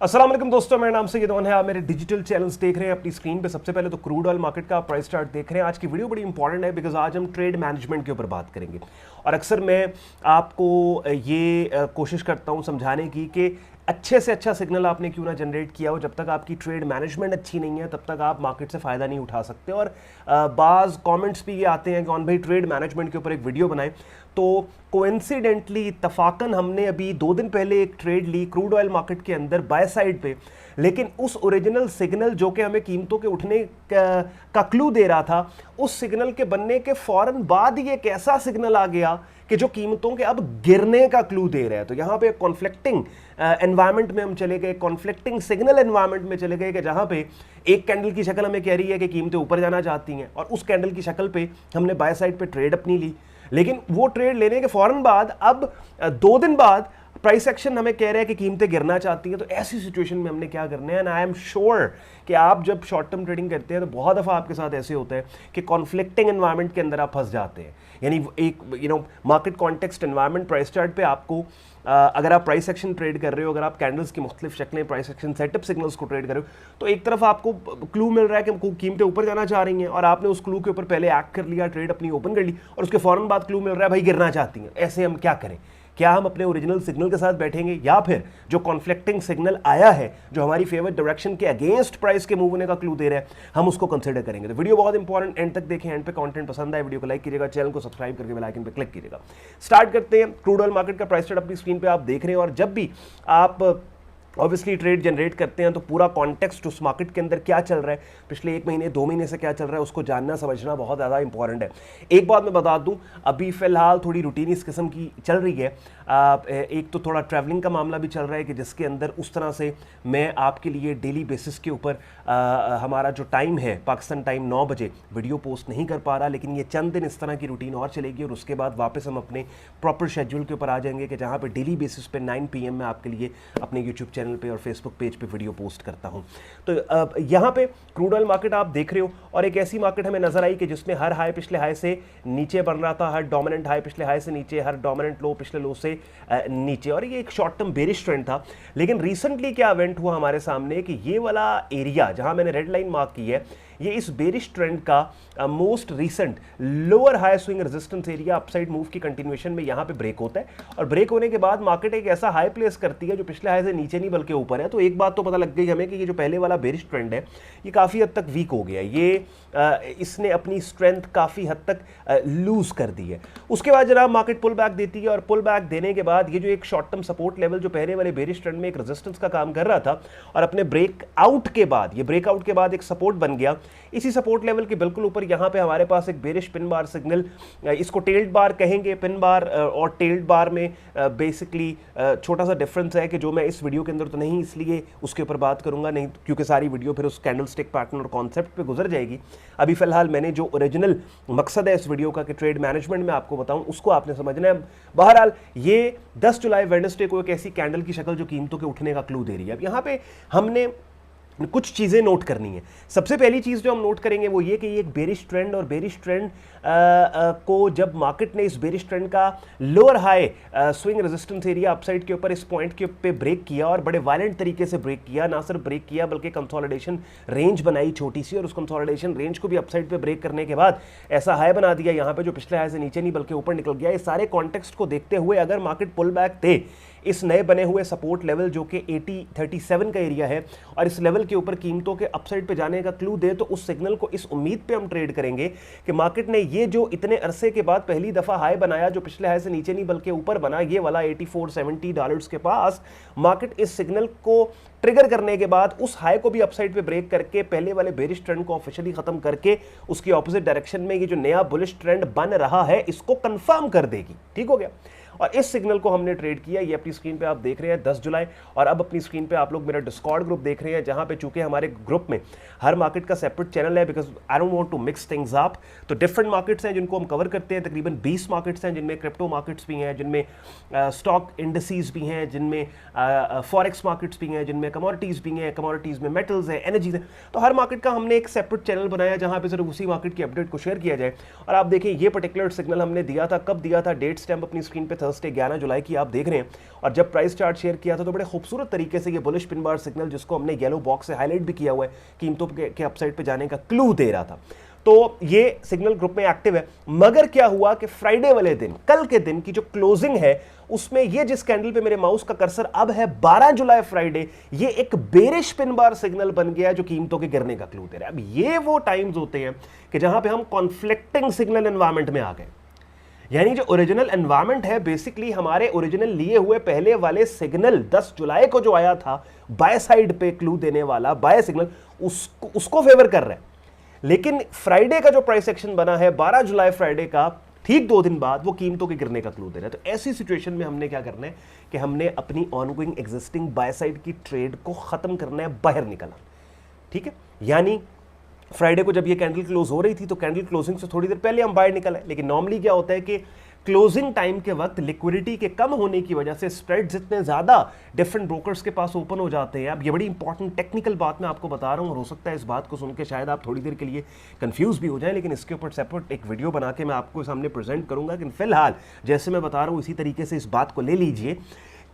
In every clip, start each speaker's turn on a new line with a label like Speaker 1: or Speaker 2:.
Speaker 1: अस्सलाम वालेकुम दोस्तों, मेरा नाम सैयद ओन है। आप मेरे डिजिटल चैनल्स देख रहे हैं अपनी स्क्रीन पे। सबसे पहले तो क्रूड ऑयल मार्केट का प्राइस चार्ट देख रहे हैं। आज की वीडियो बड़ी इंपॉर्टेंट है बिकॉज आज हम ट्रेड मैनेजमेंट के ऊपर बात करेंगे और अक्सर मैं आपको ये कोशिश करता हूँ समझाने की कि अच्छे से अच्छा सिग्नल आपने क्यों ना जनरेट किया हो, जब तक आपकी ट्रेड मैनेजमेंट अच्छी नहीं है तब तक आप मार्केट से फ़ायदा नहीं उठा सकते। और बाज़ कमेंट्स भी ये आते हैं कि कौन भाई ट्रेड मैनेजमेंट के ऊपर एक वीडियो बनाएं। तो कोइंसिडेंटली इत्तफाकन हमने अभी 2 दिन पहले एक ट्रेड ली क्रूड ऑयल मार्केट के अंदर बाय साइड पे, लेकिन उस ओरिजिनल सिग्नल जो कि हमें कीमतों के उठने का क्लू दे रहा था, उस सिग्नल के बनने के फौरन बाद ही एक ऐसा सिग्नल आ गया कि जो कीमतों के अब गिरने का क्लू दे रहा है। तो यहाँ पे कॉन्फ्लिक्टिंग एनवायरनमेंट में हम चले गए, कॉन्फ्लिक्टिंग सिग्नल एनवायरनमेंट में चले गए कि जहाँ पे एक कैंडल की शक्ल हमें कह रही है कि कीमतें ऊपर जाना चाहती हैं और उस कैंडल की शक्ल पे हमने बाय साइड पे ट्रेड अपनी ली, लेकिन वो ट्रेड लेने के फौरन बाद अब 2 दिन बाद प्राइस एक्शन हमें कह रहा है कि कीमतें गिरना चाहती हैं। तो ऐसी सिचुएशन में हमने क्या करना है, एंड आई एम श्योर कि आप जब शॉर्ट टर्म ट्रेडिंग करते हैं तो बहुत दफ़ा आपके साथ ऐसे होता है कि कॉन्फ्लिक्टिंग एनवायरनमेंट के अंदर आप फंस जाते हैं। यानी एक market context environment price chart पे आपको अगर आप प्राइस एक्शन ट्रेड कर रहे हो, अगर आप कैंडल्स की मुख्तलिफ शक्लें प्राइस एक्शन सेटअप सिग्नल्स को ट्रेड कर रहे हो, तो एक तरफ आपको क्लू मिल रहा है कि कीमतें ऊपर जाना चाह रही हैं और आपने उस क्लू के ऊपर पहले एक्ट कर लिया, ट्रेड अपनी ओपन कर ली और उसके फौरन बाद क्लू मिल रहा है भाई गिरना चाहती हैं। ऐसे हम क्या करें? क्या हम अपने ओरिजिनल सिग्नल के साथ बैठेंगे या फिर जो कॉन्फ्लिक्टिंग सिग्नल आया है, जो हमारी फेवरेट डायरेक्शन के अगेंस्ट प्राइस के मूव होने का क्लू दे रहा है, हम उसको कंसिडर करेंगे? तो वीडियो बहुत इंपॉर्टेंट, एंड तक देखें। एंड पे कंटेंट पसंद आए वीडियो को लाइक कीजिएगा, चैनल को सब्सक्राइब करके बेल आइकन पे क्लिक कीजिएगा। स्टार्ट करते हैं। क्रूड ऑयल मार्केट का प्राइस चार्ट अपनी स्क्रीन पे आप देख रहे हैं और जब भी आप ऑब्वियसली ट्रेड जनरेट करते हैं तो पूरा कॉन्टेक्स्ट उस मार्केट के अंदर क्या चल रहा है, पिछले 1 महीने 2 महीने से क्या चल रहा है, उसको जानना समझना बहुत ज़्यादा इंपॉर्टेंट है। एक बात मैं बता दूं, अभी फ़िलहाल थोड़ी रूटीन इस किस्म की चल रही है। एक तो थोड़ा ट्रैवलिंग का मामला भी चल रहा है कि जिसके अंदर उस तरह से मैं आपके लिए डेली बेसिस के ऊपर हमारा जो टाइम है पाकिस्तान टाइम 9 बजे वीडियो पोस्ट नहीं कर पा रहा, लेकिन ये चंद दिन इस तरह की रूटीन और चलेगी और उसके बाद वापस हम अपने प्रॉपर शेड्यूल के ऊपर आ जाएंगे कि जहाँ पर डेली बेसिस पे 9 PM में आपके लिए अपने यूट्यूब चैनल पे और फेसबुक पेज पे वीडियो पोस्ट करता हूं। तो यहाँ पे क्रूड ऑयल मार्केट आप देख रहे हो और एक ऐसी मार्केट हमें नजर आई कि जिसमें हर हाई पिछले हाई से नीचे बन रहा था, हर डोमिनेंट हाई पिछले हाई से नीचे, हर डोमिनेंट लो पिछले लो से नीचे, और ये एक शॉर्ट टर्म बेरिश ट्रेंड था। लेकिन रिसेंटली क्या इवेंट हुआ हमारे सामने कि ये वाला एरिया जहां मैंने रेड लाइन मार्क की है, ये इस बेरिश ट्रेंड का most recent lower high swing resistance area upside move की कंटिन्यूएशन में यहाँ पे ब्रेक होता है और ब्रेक होने के बाद मार्केट एक ऐसा हाई प्लेस करती है जो पिछले हाई से नीचे नहीं बल्कि ऊपर है। तो एक बात तो पता लग गई हमें कि ये जो पहले वाला बेरिश ट्रेंड है ये काफ़ी हद तक वीक हो गया है, ये इसने अपनी स्ट्रेंथ काफ़ी हद तक लूज कर दी है। उसके बाद जनाब मार्केट पुल बैक देती है और पुल बैक देने के बाद ये जो एक शॉर्ट टर्म सपोर्ट लेवल जो पहले वाले बेरिश ट्रेंड में एक रेजिस्टेंस का काम कर रहा था और अपने ब्रेकआउट के बाद, ये ब्रेकआउट के बाद एक सपोर्ट बन गया। इसी सपोर्ट लेवल के बिल्कुल ऊपर यहाँ पे हमारे पास एक बेरिश पिन बार सिग्नल, इसको टेल्ड बार कहेंगे। पिन बार और टेल्ड बार में बेसिकली छोटा सा डिफरेंस है कि जो मैं इस वीडियो के अंदर तो नहीं इसलिए उसके ऊपर बात करूंगा, नहीं क्योंकि सारी वीडियो फिर उस कैंडल स्टिक पैटर्न और कॉन्सेप्ट पे गुजर जाएगी। अभी फिलहाल मैंने जो ओरिजिनल मकसद है इस वीडियो का कि ट्रेड मैनेजमेंट में आपको बताऊं, उसको आपने समझना है। बहरहाल ये 10 जुलाई वेडनेसडे को एक ऐसी कैंडल की शक्ल जो कीमतों के उठने का क्लू दे रही है। अब यहाँ पे हमने कुछ चीज़ें नोट करनी है। सबसे पहली चीज़ जो हम नोट करेंगे वो ये कि ये एक बेरिश ट्रेंड, और बेरिश ट्रेंड को जब मार्केट ने इस बेरिश ट्रेंड का lower high swing resistance area upside के ऊपर इस पॉइंट के पे ब्रेक किया और बड़े वायलेंट तरीके से ब्रेक किया, ना सिर्फ ब्रेक किया बल्कि कंसोलिडेशन रेंज बनाई छोटी सी, और उस कंसोलिडेशन रेंज को भी अपसाइड पे ब्रेक करने के बाद ऐसा हाई बना दिया यहाँ पे जो पिछले हाई से नीचे नहीं बल्कि ऊपर निकल गया। इस सारे कॉन्टेक्स्ट को देखते हुए अगर मार्केट पुल बैक दे इस नए बने हुए सपोर्ट लेवल जो कि 8037 का एरिया है और इस लेवल के ऊपर कीमतों के अपसाइड पे जाने का क्लू दे, तो उस सिग्नल को इस उम्मीद पे हम ट्रेड करेंगे कि मार्केट ने ये जो इतने अरसे के बाद पहली दफा हाई बनाया जो पिछले हाई से नीचे नहीं बल्कि ऊपर बना, ये वाला $8470 के पास, मार्केट इस सिग्नल को ट्रिगर करने के बाद उस हाई को भी अपसाइड पे ब्रेक करके पहले वाले बेरिश ट्रेंड को ऑफिशियली खत्म करके उसकी ऑपोजिट डायरेक्शन में ये जो नया बुलिश ट्रेंड बन रहा है इसको कंफर्म कर देगी। ठीक हो गया। और इस सिग्नल को हमने ट्रेड किया। ये अपनी स्क्रीन पे आप देख रहे हैं 10 जुलाई, और अब अपनी स्क्रीन पे आप लोग मेरा डिस्कॉर्ड ग्रुप देख रहे हैं जहां पे चूंकि हमारे ग्रुप में हर मार्केट का सेपरेट चैनल है because I don't want to mix things up. तो डिफरेंट मार्केट्स हैं जिनको हम कवर करते हैं, तकरीबन 20 मार्केट्स हैं जिनमें क्रिप्टो मार्केट्स भी हैं, जिनमें स्टॉक इंडस्ट्रीज भी हैं, जिनमें फॉरेक्स मार्केट्स भी हैं, जिनमें कमोडिटीज़ भी हैं, कमोडिटीज़ में मेटल्स हैं, एनर्जीज हैं। तो हर मार्केट का हमने एक सेपरेट चैनल बनाया जहां पे सिर्फ उसी मार्केट की अपडेट को शेयर किया जाए। और आप देखिए ये पर्टिकुलर सिग्नल हमने दिया था, कब दिया था, डेट स्टैम्प अपनी स्क्रीन पे थर्सडे 11 जुलाई की आप देख रहे हैं, और जब प्राइस चार्ट शेयर किया था तो बड़े खूबसूरत तरीके से ये बुलिश पिन बार सिग्नल, जिसको हमने येलो बॉक्स से हाईलाइट भी किया हुआ है, कीमतों के अपसाइड पे जाने का क्लू दे रहा था। तो ये सिग्नल ग्रुप में एक्टिव है। मगर क्या हुआ कि फ्राइडे वाले दिन, कल के दिन की जो क्लोजिंग है, उसमें ये जिस कैंडल पे मेरे माउस का कर्सर अब है 12 जुलाई फ्राइडे, ये एक बेरिश पिन बार सिग्नल बन गया जो कीमतों के गिरने का क्लू दे रहा है। अब ये वो टाइम्स होते हैं कि जहां पे हम कॉन्फ्लिक्टिंग सिग्नल एनवायरमेंट में आ गए, यानी जो ओरिजिनल एनवायरमेंट है, बेसिकली हमारे ओरिजिनल लिए हुए पहले वाले सिग्नल 10 जुलाई को जो आया था बाय साइड पे क्लू देने वाला बाय सिग्नल, उसको फेवर कर रहा है। लेकिन फ्राइडे का जो प्राइस एक्शन बना है 12 जुलाई फ्राइडे का, ठीक 2 दिन बाद वो कीमतों के गिरने का क्लू दे रहा है। तो ऐसी सिचुएशन में हमने क्या करना है कि हमने अपनी ऑनगोइंग एग्जिस्टिंग बाय साइड की ट्रेड को खत्म करना है, बाहर निकलना। ठीक है, यानी फ्राइडे को जब ये कैंडल क्लोज हो रही थी तो कैंडल क्लोजिंग से थोड़ी देर पहले हम बाहर निकल आए। लेकिन नॉर्मली क्या होता है कि क्लोजिंग टाइम के वक्त लिक्विडिटी के कम होने की वजह से स्प्रेड जितने ज्यादा डिफरेंट ब्रोकर्स के पास ओपन हो जाते हैं। अब ये बड़ी इंपॉर्टेंट टेक्निकल बात मैं आपको बता रहा हूं, और हो सकता है इस बात को सुन के शायद आप थोड़ी देर के लिए कंफ्यूज भी हो जाए, लेकिन इसके ऊपर सेपरेट एक वीडियो बना के मैं आपको सामने प्रेजेंट करूंगा। लेकिन फिलहाल जैसे मैं बता रहा हूं इसी तरीके से इस बात को ले लीजिए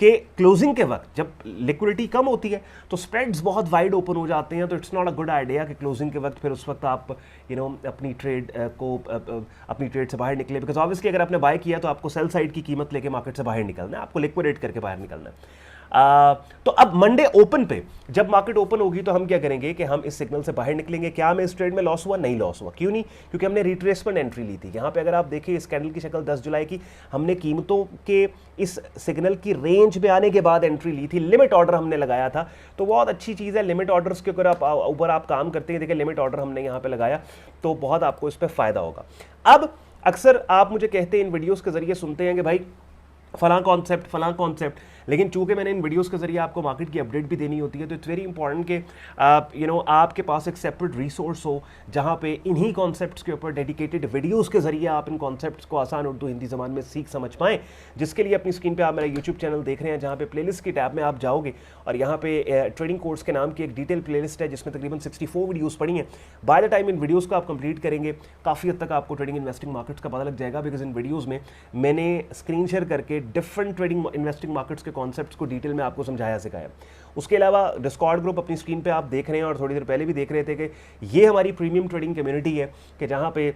Speaker 1: कि क्लोजिंग के वक्त जब लिक्विडिटी कम होती है तो स्प्रेड्स बहुत वाइड ओपन हो जाते हैं। तो it's not a good idea कि क्लोजिंग के वक्त फिर उस वक्त आप अपनी ट्रेड अपनी ट्रेड से बाहर निकले, बिकॉज ऑब्वियसली अगर आपने बाय किया तो आपको सेल साइड की कीमत लेके मार्केट से बाहर निकलना है, आपको लिक्विडेट करके बाहर निकलना है। तो अब मंडे ओपन पे जब मार्केट ओपन होगी तो हम क्या करेंगे कि हम इस सिग्नल से बाहर निकलेंगे। क्या हमें इस ट्रेड में लॉस हुआ? नहीं लॉस हुआ। क्यों नहीं? क्योंकि हमने रिट्रेसमेंट एंट्री ली थी। यहां पे अगर आप देखिए इस कैंडल की शक्ल 10 जुलाई की, हमने कीमतों के इस सिग्नल की रेंज में आने के बाद एंट्री ली थी, लिमिट ऑर्डर हमने लगाया था। तो बहुत अच्छी चीज़ है, लिमिट ऑर्डर्स के ऊपर आप काम करते हैं। देखिए लिमिट ऑर्डर हमने यहाँ पे लगाया तो बहुत आपको इस पर फायदा होगा। अब अक्सर आप मुझे कहते हैं, इन वीडियोस के जरिए सुनते हैं कि भाई फलां कॉन्सेप्ट, लेकिन चूंकि मैंने इन वीडियोस के जरिए आपको मार्केट की अपडेट भी देनी होती है, तो इट्स वेरी इंपॉर्टेंट कि आपके पास एक सेपरेट रिसोर्स हो जहां पे इन्हीं कॉन्सेप्ट्स के ऊपर डेडिकेटेड वीडियोस के जरिए आप इन कॉन्सेप्ट्स को आसान उर्दू हिंदी ज़बान में सीख समझ पाएँ। जिसके लिए अपनी स्क्रीन पर आप मेरा यूट्यूब चैनल देख रहे हैं, जहाँ पे प्लेलिस्ट की टैब में आप जाओगे और यहाँ पे ट्रेडिंग कोर्स के नाम की एक डिटेल प्लेलिस्ट है जिसमें तकरीबन 64 वीडियोज़ पड़ी हैं। By the time in videos को आप कंप्लीट करेंगे काफ़ी हद तक आपको ट्रेडिंग इन्वेस्टिंग मार्केट्स का पता लग जाएगा, बिकॉज इन वीडियोज़ में मैंने स्क्रीन शेयर करके डिफरेंट ट्रेडिंग इन्वेस्टिंग मार्केट्स के कॉन्सेप्ट्स को डिटेल में आपको समझाया सिखाया। उसके अलावा डिस्कॉर्ड ग्रुप अपनी स्क्रीन पे आप देख रहे हैं और थोड़ी देर पहले भी देख रहे थे कि ये हमारी प्रीमियम ट्रेडिंग कम्युनिटी है कि जहाँ पे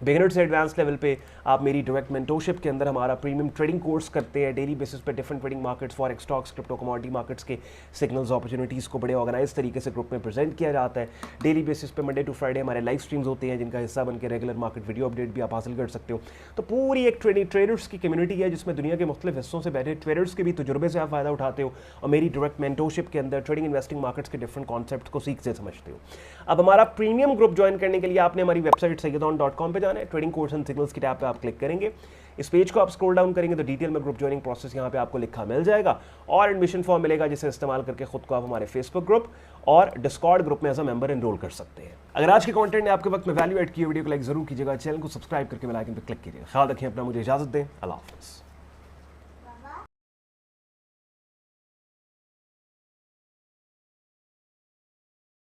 Speaker 1: बिगिनर से एडवांस लेवल पे आप मेरी डायरेक्ट मेंटोरशिप के अंदर हमारा प्रीमियम ट्रेडिंग कोर्स करते हैं। डेली बेसिस पे different trading markets, forex, stocks, crypto, commodity markets के सिग्नल्स, अपॉर्चुनिटीज़ को बड़े ऑर्गेनाइज तरीके से ग्रुप में प्रेजेंट किया जाता है। डेली बेसिस पे मंडे टू फ्राइडे हमारे लाइव स्ट्रीम्स होते हैं जिनका हिस्सा बन के रेगुलर मार्केट वीडियो अपडेट भी आप हासिल कर सकते हो। तो पूरी एक ट्रेडर्स की कम्युनिटी है जिसमें दुनिया के मुख्तलिफ हिस्सों से बैठे ट्रेडर्स के भी तजुर्बे से आप फ़ायदा उठाते हो और मेरी डायरेक्ट मेंटोरशिप के अंदर ट्रेडिंग इन्वेस्टिंग मार्केट्स के डिफरेंट कॉन्सेप्ट को सीख से समझते हो। अब हमारा प्रीमियम ग्रुप ज्वाइन करने के लिए आपने हमारी वेबसाइट सैयदान.com पे जाना है। ट्रेडिंग कोर्स एंड सिग्नल्स की टैब पे आप क्लिक करेंगे। इस पेज को आप स्क्रॉल डाउन करेंगे तो डिटेल में ग्रुप ज्वाइनिंग प्रोसेस यहाँ पे आपको लिखा मिल जाएगा और एडमिशन फॉर्म मिलेगा जिसे इस्तेमाल करके खुद को आप हमारे फेसबुक ग्रुप और डिस्कॉर्ड ग्रुप में एज अ मेंबर एनरोल कर सकते हैं। अगर आज के कंटेंट ने आपके वक्त में वैल्यू ऐड की, वीडियो को लाइक जरूर कीजिएगा, चैनल को सब्सक्राइब करके बेल आइकन पर क्लिक कीजिएगा। ख्याल रखें अपना, मुझे इजाजत दें। अल्लाह हाफ़िज़।